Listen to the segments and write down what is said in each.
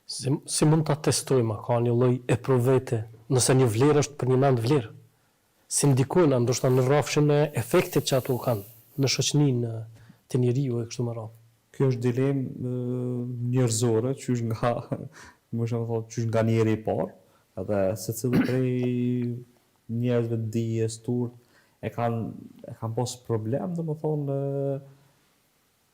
Si mund ta testojmë, ka një lloj eprovete, nëse një vlerë është për një mend vlerë? Si ndikojnë ndoshta në rrafshin e efektit që ato kanë në shoqëninë të njeriu e kështu me radhë? Kjo është dilemë njerëzore, qysh nga, më shumë thotë, qysh nga njeri I parë, edhe secili prej njerëzve të dijes turp e kanë pas problem, domethënë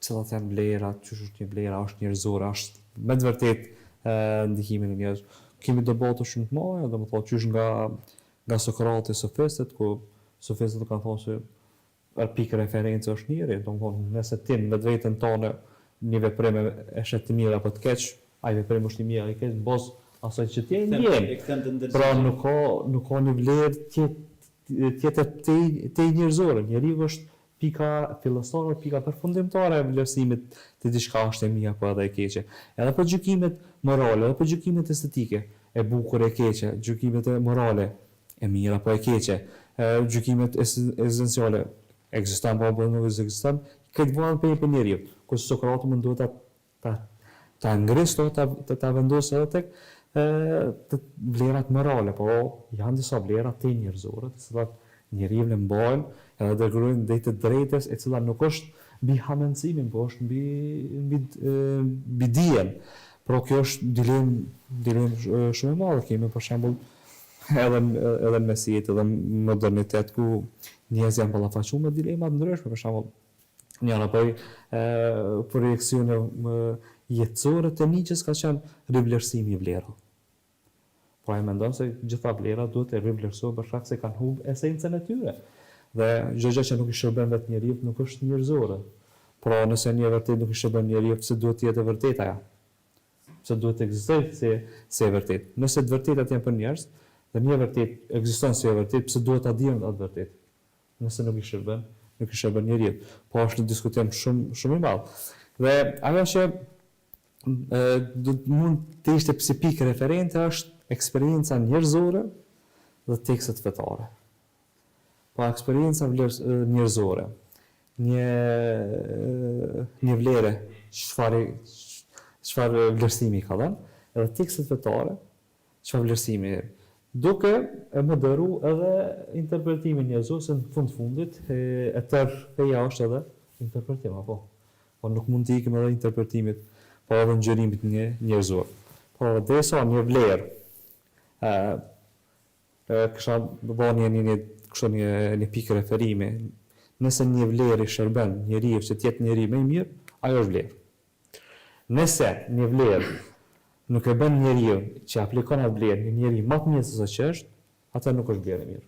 cilat janë vlerat, qysh është një vlera, është njerëzore, është me të vërtetë ndikimin e njerëz. Kemi debate shumë të mëdha, domethënë qysh nga Sokrati, sofistët, ku sofistët kanë thonë se pikë referencë është njeri, domethënë nëse ti me vetën tonë një veprim e shet të mirë apo të keq, ai veprim është I mirë, I keq bazë asaj që ti ndjen. Pra nuk ka një vlerë tjetër te njerëzore. Njeriu është pika fillestare, pika përfundimtare e vlerësimit të diçka është e mirë apo edhe e keqe. Edhe për gjykimet morale, edhe për gjykimet estetike, e bukur e keqe, gjykimet morale, e mirë apo e keqe, gjykimet esenciale, ekziston apo nuk ekziston, këtë vënë për njeriu. Kur Sokrati munduhet ta ngrisë, ta vendosë edhe tek të vlerat morale, po janë disa vlera të njerëzore, të cilat njeriu në mbajnë edhe dërgojnë drejt të drejtës, e cila nuk është mbi hamencimin, po është mbi dijen. Por kjo është dilemë shumë e madhe. Kemi për shembull edhe në mesjet, edhe në modernitet, ku njerëz janë ballafaqur me dilema të ndryshme, për shembull njëra prej projeksione jetësore të Nietzsches ka qenë rivlerësimi I vlerave. Po ai mendon se gjitha vlerat duhet të rivlerësohen për shkak se kanë humbur esencën e tyre. Dhe çdo gjë që nuk I shërben vetë njeriu nuk është njerëzore. Por nëse një vërtet nuk I shërben njeriu, pse duhet të jetë e vërtetë ajo? Pse duhet të ekzistojë si e vërtetë? Nëse të vërtetat janë për njerëz, dhe një vërtet ekziston si e vërtetë, pse duhet ta dimë atë vërtetë? Nëse nuk I shërben njeriu. Po është një diskutim shumë I madh. Dhe ajo që mund të ishte si pikë referente është eksperienca njerëzore dhe tekstet fetare. Pa eksperienca njerëzore, një vlere, çfarë vlerësimi ka dhënë, edhe tekstet fetare, çfarë vlerësimi, duke e moderu edhe interpretimin njerëzor, se në fundit e tërë feja është edhe interpretim, apo? Po nuk mund të ikim edhe interpretimit, po edhe ngjërimit njerëzor. Po derisa një vlerë kisha bënë një pikë referimi, nëse një vlerë I shërben njeriu që të jetë njeri më I mirë, ajo është vlerë. Nëse një vlerë nuk e bën njeriu që aplikon atë vlerë një njeri më të mirë se sa që është, atë nuk është vlerë e mirë.